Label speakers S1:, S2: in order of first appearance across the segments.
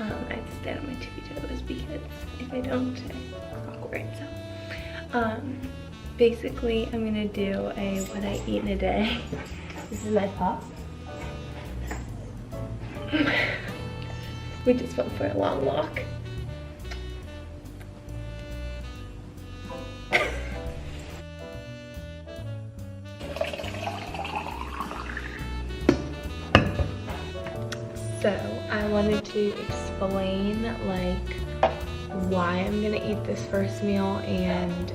S1: I have to stand on my tippy toes because if I don't, it's awkward. So, basically, I'm gonna do a what I eat in a day. This is my pop. We just went for a long walk. So I wanted to explain like why I'm gonna eat this first meal and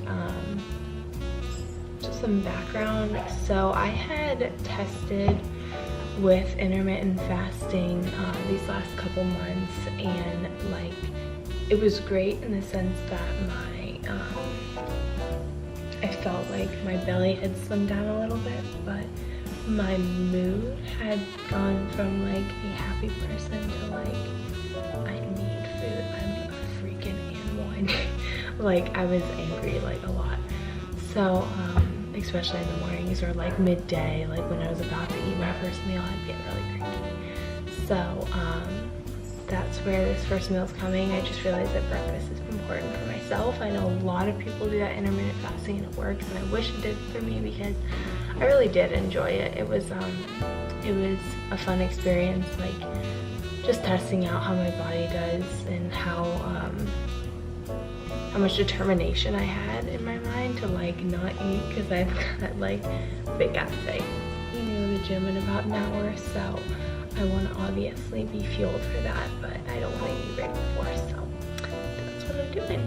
S1: just some background. So I had tested with intermittent fasting these last couple months, and like it was great in the sense that my I felt like my belly had slimmed down a little bit, but my mood had gone from like a happy person to like I need food, I'm a freaking animal, and like I was angry like a lot. So especially in the mornings or like midday, like when I was about to eat my first meal, I'd get really cranky. So that's where this first meal is coming. I just realized that breakfast is important for myself. I know a lot of people do that intermittent fasting and it works, and I wish it did for me because I really did enjoy it. It was a fun experience, like just testing out how my body does and how much determination I had in my mind to like not eat, because I've got like big appetite. You know, the gym in about an hour, so I want to obviously be fueled for that, but I don't want to eat right before, so that's what I'm doing.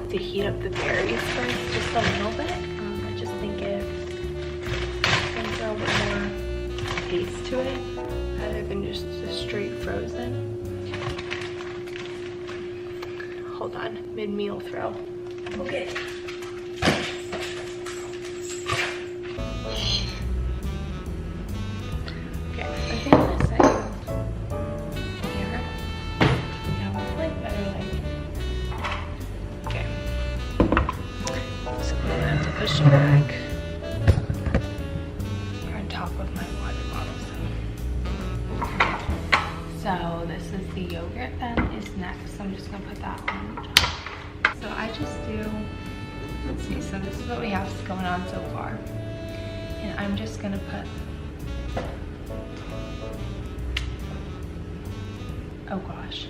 S1: Heat up the berries first, just a little bit. I just think it brings a little bit more taste to it, rather than just a straight frozen. Hold on, mid-meal throw. Okay. Okay, I think I'm gonna set you here. Yeah, like better like. Push it back. You're on top of my water bottle. So this is the yogurt that is next. So I'm just gonna put that on top. So I just do, let's see, so this is what we have going on so far. And I'm just gonna put, oh gosh.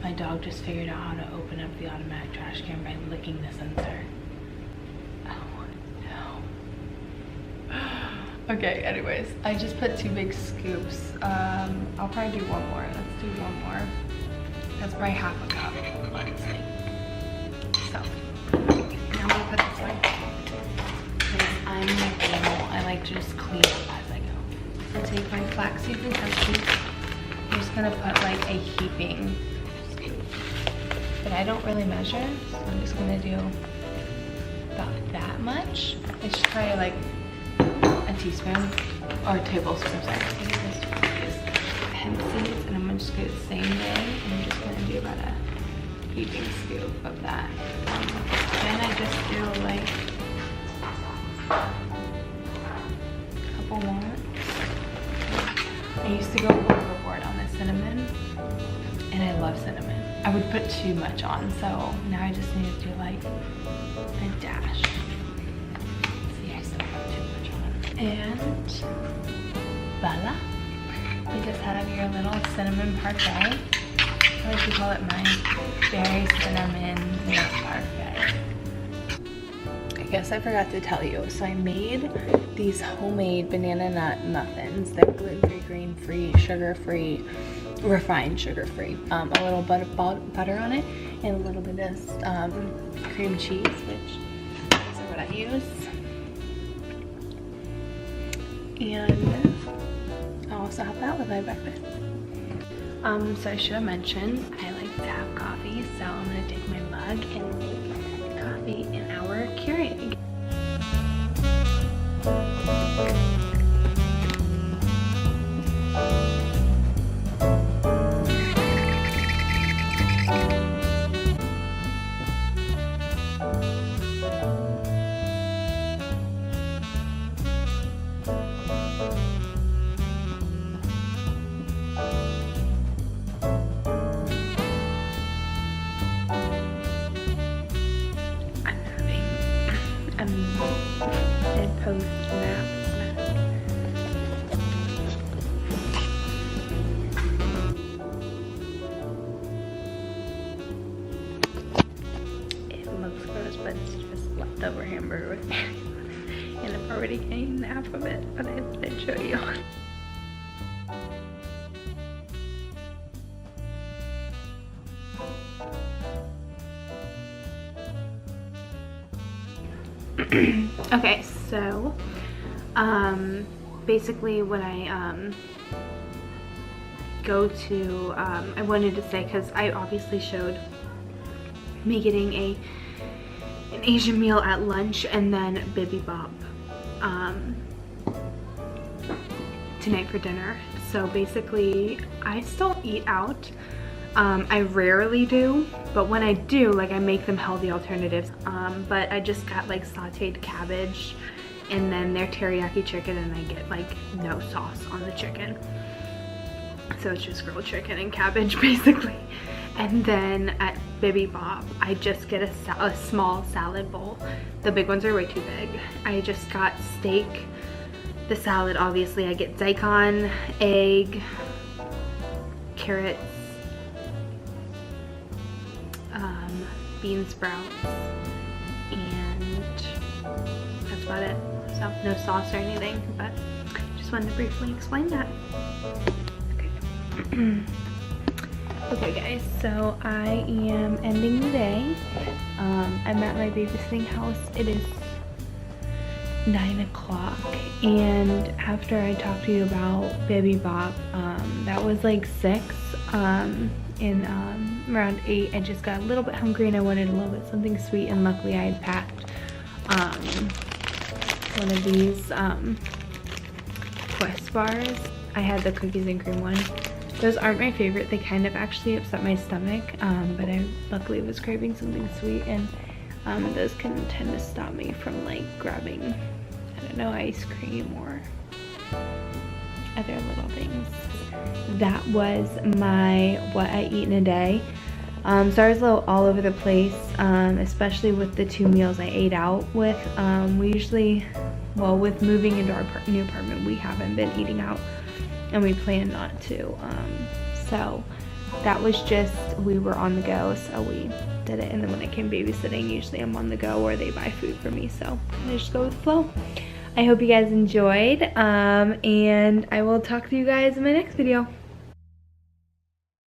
S1: My dog just figured out how to open up the automatic trash can by licking the sensor. Okay, anyways, I just put 2 big scoops. I'll probably do one more. Let's do one more. That's probably half a cup, honestly. So, now I'm gonna put this away. Because I'm like anal, I like to just clean up as I go. I'll take my flax seeds and hemp seeds. I'm just gonna put like a heaping scoop. But I don't really measure, so I'm just gonna do about that much. It's probably like a teaspoon or a tablespoon, sorry. I think this is hemp seeds, and I'm just gonna do the same thing. And I'm just gonna do about a heaping scoop of that. Then I just do like a couple walnuts. I used to go overboard on the cinnamon, and I love cinnamon. I would put too much on, so now I just need to do like a dash. And voila, we just have your little cinnamon parfait. I like to call it my berry cinnamon nut parfait. I guess I forgot to tell you, so I made these homemade banana nut muffins. They're gluten-free, grain-free, sugar-free, refined sugar-free. A little butter on it, and a little bit of cream cheese, which is what I use. And I also have that with my breakfast. So I should have mentioned I like to have coffee, so I'm gonna take my mug mug and make coffee in our Keurig. And post nap snack. It looks gross, but it's just leftover hamburger with mayonnaise on it. And I've already eaten half of it, but I didn't show you. Okay, so basically what I go to, I wanted to say, because I obviously showed me getting an Asian meal at lunch and then BIBIBOP tonight for dinner. So basically I still eat out. I rarely do, but when I do, like, I make them healthy alternatives. But I just got like sauteed cabbage and then their teriyaki chicken, and I get like no sauce on the chicken. So it's just grilled chicken and cabbage basically. And then at BIBIBOP, I just get a small salad bowl. The big ones are way too big. I just got steak, the salad, obviously. I get daikon, egg, carrots, bean sprouts, and that's about it. So no sauce or anything, but just wanted to briefly explain that. Okay. Okay guys, so I am ending the day. I'm at my babysitting house. It is 9 o'clock, and after I talked to you about BIBIBOP, that was like 6, and around 8 I just got a little bit hungry and I wanted a little bit something sweet, and luckily I had packed one of these Quest bars. I had the cookies and cream one. Those aren't my favorite. They kind of actually upset my stomach, but I luckily was craving something sweet, and those can tend to stop me from like grabbing, I don't know, ice cream or other little things. That was my what I eat in a day. So I was a little all over the place, especially with the 2 meals I ate out with. We usually, well, with moving into our new apartment, we haven't been eating out, and we plan not to. So that was just, we were on the go, so we did it. And then when I came babysitting, usually I'm on the go or they buy food for me, so I just go with the flow. I hope you guys enjoyed, and I will talk to you guys in my next video.